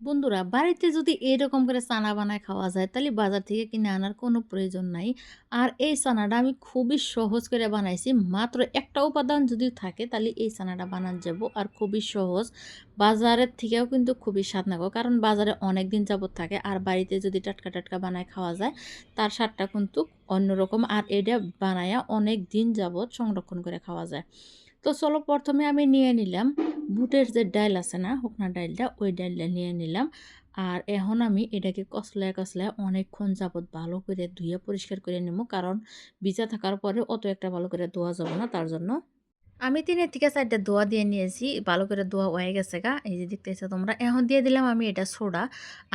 বন্ধুরা বাড়িতে যদি এরকম করে চানা বানায় খাওয়া যায় তাহলে বাজার থেকে কিনে আনার কোনো প্রয়োজন নাই। আর এই চানাটা আমি খুবই সহজ করে বানাইছি। মাত্র একটা উপাদান যদি থাকে তাহলে এই চানাটা বানান যাব আর খুবই সহজ। বাজারের থেকেও কিন্তু খুবই স্বাদ নাগো, কারণ বাজারে অনেক দিন যাবত থাকে আর বাড়িতে যদি টাটকা টাটকা বানায় খাওয়া যায় তার স্বাদটা কিন্তু অন্যরকম। আর এটা বানায়া অনেক দিন যাবত সংরক্ষণ করে খাওয়া যায়। তো চলো প্রথমে আমি নিয়ে নিলাম বুটের যে ডাল আছে না, শুকনা ডালটা, ওই ডালটা নিয়ে নিলাম। আর এখন আমি এটাকে কষলায় কষলায় অনেকক্ষণ যাবত ভালো করে ধুয়ে পরিষ্কার করে নেব, কারণ ভিজা থাকার পরে অত একটা ভালো করে ধোয়া যাবে না, তার জন্য আমি ৩ থেকে ৪ টা ধোয়া দিয়ে নিয়েছি। ভালো করে ধোয়া হয়ে গেছে গা। এই যে দেখতেছো তোমরা। এখন দিয়ে দিলাম আমি এটা সোডা।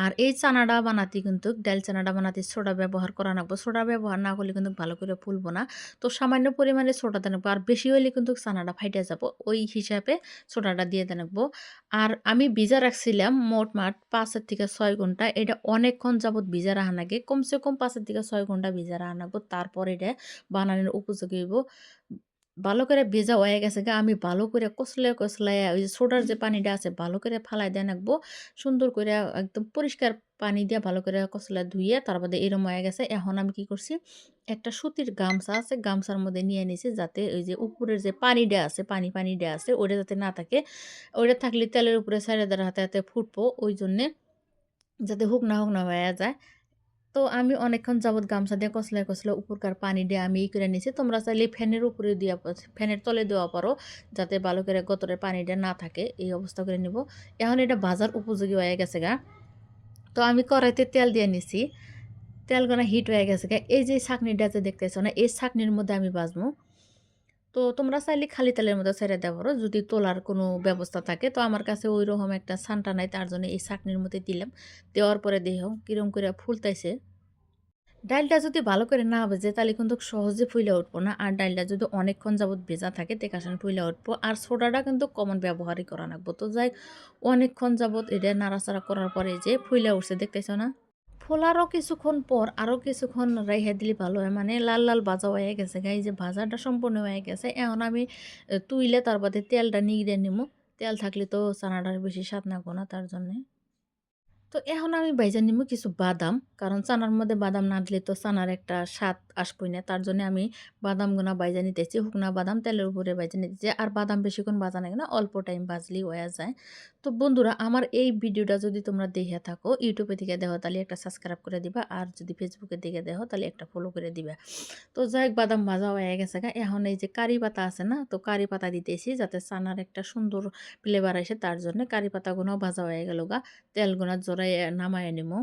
আর এই চানাটা বানাতে কিন্তু ডাল চানাটা বানাতে সোডা ব্যবহার করা লাগবে। সোডা ব্যবহার না করলে কিন্তু ভালো করে ফুলবো না। তো সামান্য পরিমাণে সোডা দিতে লাগবো। আর বেশি হইলে কিন্তু চানাটা ফাইটে যাব। ওই হিসাবে সোডাটা দিয়ে দিতে লাগবো। আর আমি ভিজা রাখছিলাম মোটমাট ৫ এর থেকে ৬ ঘন্টা। এটা অনেকক্ষণ যাবত ভিজা রাখা লাগে। কমসে কম ৫ এর থেকে ৬ ঘন্টা ভিজা রাখা লাগবো। তারপর এটা বানানোর উপযোগী হইব। ভালো করে ভেজা হয়ে গেছে গা। আমি ভালো করে কষলায় কষলায় ওই যে সোডার যে পানিটা আছে ভালো করে ফালাই দিয়ে রাখবো। সুন্দর করে একদম পরিষ্কার পানি দিয়ে ভালো করে কষলায় ধুইয়ে তারপরে এরম হয়ে গেছে। এখন আমি কি করছি, একটা সুতির গামছা আছে, গামছার মধ্যে নিয়ে নিছি যাতে ওই যে উপরের যে পানিটা আছে, পানিটা আছে ওইটা যাতে না থাকে। ওইটা থাকলে তেলের উপরে ছাইড়া দেওয়ার হাতে, হাতে ফুটবো। ওইজন্যে যাতে শুকনা, শুকনা হয়ে যায়। তো আমি অনেকক্ষণ যাবত গামছা দিয়ে কষলায়, কষলায় উপরকার পানি দিয়ে আমি ই করে নিছি। তোমরা চাইলে ফ্যানের উপরে দিয়া ফ্যানের তলে দেওয়া পারো, যাতে ভালো করে গতরের পানিটা না থাকে। এই অবস্থা করে নিব। এখন এটা ভাজার উপযোগী হয়ে গেছে গা। তো আমি কড়াইতে তেল দিয়ে নিছি। তেলগুনা হিট হয়ে গেছে গা। এই যে ছাঁকনিটা যে দেখতেছো না, এই ছাঁকনির মধ্যে আমি ভাজবো। তো তোমরা চাইলে খালি তেলের মধ্যে ছেড়ে দিতে পারো যদি তোলার কোনো ব্যবস্থা থাকে। তো আমার কাছে ওইরকম একটা ছানটা নাই, তার জন্য এই ছাঁকনির মধ্যে দিলাম। দেওয়ার পরে দেখো কিরম করে ফুলতাইছে। ডাইলটা যদি ভালো করে না ভেজে তাহলে কিন্তু সহজে ফুইলা উঠবো না। আর ডাইলটা যদি অনেকক্ষণ যাবত ভেজা থাকে তেকাশান ফুইলা উঠবো। আর সোডাটা কিন্তু কমন ব্যবহারই করা লাগবো। তো যাই অনেকক্ষণ যাবত এটা নাড়াচাড়া করার পরে যে ফুইলা উঠছে দেখতেছো না? ফোলারও কিছুক্ষণ পর আরও কিছুক্ষণ রাইখা দিলে ভালো হয়। মানে লাল, লাল ভাজা হয়ে গেছে গা। এই যে ভাজাটা সম্পূর্ণ হয়ে গেছে। এখন আমি তুইলে তার বাদে তেলটা নিগড়ে নিমু। তেল থাকলে তো চানাটার বেশি স্বাদ লাগবো না, তার জন্যে। তো এখন আমি ভাইজা নিমু কিছু বাদাম। কারণ চানার মধ্যে বাদাম না দিলে তো চানার একটা স্বাদ আসবই না। তার জন্য আমি বাদামগুনা ভাইজা নিতেছি। শুকনা বাদাম তেলের উপরে ভাইজা নিতেছি। আর বাদাম বেশিক্ষণ ভাজা লাগে না, অল্প টাইম ভাজলেই হয়ে যায়। তো বন্ধুরা, আমার এই ভিডিওটা যদি তোমরা দেখে থাকো, ইউটিউবে থেকে দেখো তাহলে একটা সাবস্ক্রাইব করে দিবা। আর যদি ফেসবুকে দেখে দেখো তাহলে একটা ফলো করে দিবা। তো যাই হোক, বাদাম ভাজা হয়ে গেছে গা। এখন এই যে কারি পাতা আছে না, তো কারি পাতা দিতেছি যাতে চানার একটা সুন্দর ফ্লেভার আসে, তার জন্য কারি পাতাগুনাও ভাজা হয়ে গেল গা। তেলগুনা জড়াইয়া নামাইয়া নিমু।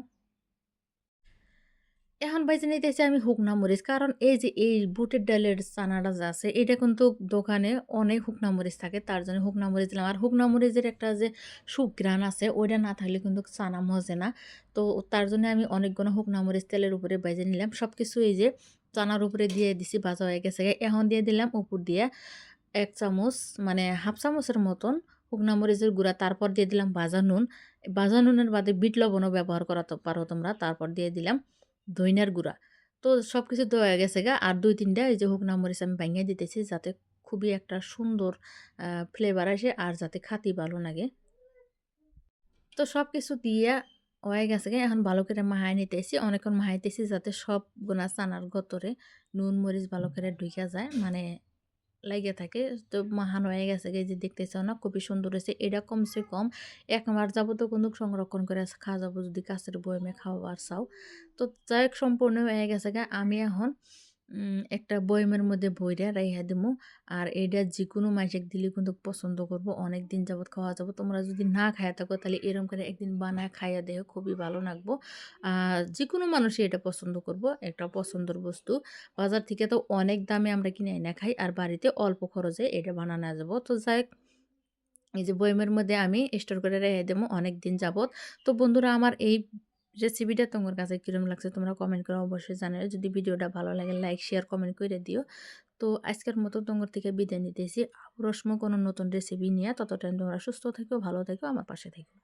এখন বাইজে নিতেছি আমি শুকনা মরিচ। কারণ এই যে এই বুটের ডালের চানাটা যে আছে এটা কিন্তু দোকানে অনেক শুকনা মরিচ থাকে, তার জন্য শুকনা মরিচ দিলাম। আর শুকনা মরিচের একটা যে সুঘ্রাণ আছে ওইটা না থাকলে কিন্তু চানা মজে না। তো তার জন্য আমি অনেকগুলো শুকনা মরিচ তেলের উপরে বাইজে নিলাম। সবকিছু এই যে চানার উপরে দিয়ে দিছি, ভাজা হয়ে গেছে। এখন দিয়ে দিলাম উপর দিয়ে ১ চামচ, মানে হাফ চামচের মতন শুকনা মরিচের গুঁড়া। তারপর দিয়ে দিলাম ভাজা নুন। ভাজা নুনের বাদে বিট লবণও ব্যবহার করা তো পারো তোমরা। তারপর দিয়ে দিলাম ধইনার গুঁড়া। তো সবকিছু দেওয়া হয়ে গেছে গা। আর ২-৩ টা এই যে শুকনা মরিচ আমি ভাইঙা দিতেছি যাতে খুবই একটা সুন্দর ফ্লেভার আসে আর যাতে খাতি ভালো লাগে। তো সবকিছু দিয়া হয়ে গেছে গে। এখন ভালো করে মাখায় নিতেছি। অনেকক্ষণ মাখাইতেছি যাতে সবগুনা চানার গতরে নুন মরিচ ভালো করে ঢুইকা যায়, মানে লাইগা থাকে। তো মাখানো হয়ে গেছে গে। এই যে দেখতেছো না খুবই সুন্দর হইছে। এটা কমসে কম ১ মাস যাবতও কিন্তু সংরক্ষণ করে খাওয়া যাবো যদি কাঁচের বয়ামে খাওয়ার চাও। তো যাই হোক, সম্পূর্ণ হয়ে গেছে গা। আমি এখন একটা বয়ামের মধ্যে ভইরা রাইখা দিমু। আর এইটা যেকোনো মাইনষে দিলে কিন্তু পছন্দ করবো। অনেকদিন যাবত খাওয়া যাবো। তোমরা যদি না খাইয়া থাকো তাহলে এরকম করে একদিন বানায় খাইয়া দেখো, খুবই ভালো লাগবো। যেকোনো মানুষই এটা পছন্দ করবো। একটা পছন্দের বস্তু। বাজার থেকে তো অনেক দামে আমরা কিনে এনে খাই। আর বাড়িতে অল্প খরচে এটা বানানো যাবো। তো যাই হোক, এই যে বয়ামের মধ্যে আমি স্টোর করে রেখে দেবো অনেকদিন যাবত। তো বন্ধুরা, আমার এই রেসিপিটা তোমার কাছে কিরকম লাগছে তোমরা কমেন্ট করে অবশ্যই জানাবে। যদি ভিডিওটা ভালো লাগে লাইক, শেয়ার, কমেন্ট করে দিও। তো আজকের মতো তোমার থেকে বিদায় নিতেছি। আবারও আসবো কোনো নতুন রেসিপি নিয়ে। ততটাইম তোমরা সুস্থ থেকো, ভালো থেকো, আমার পাশে থেকো।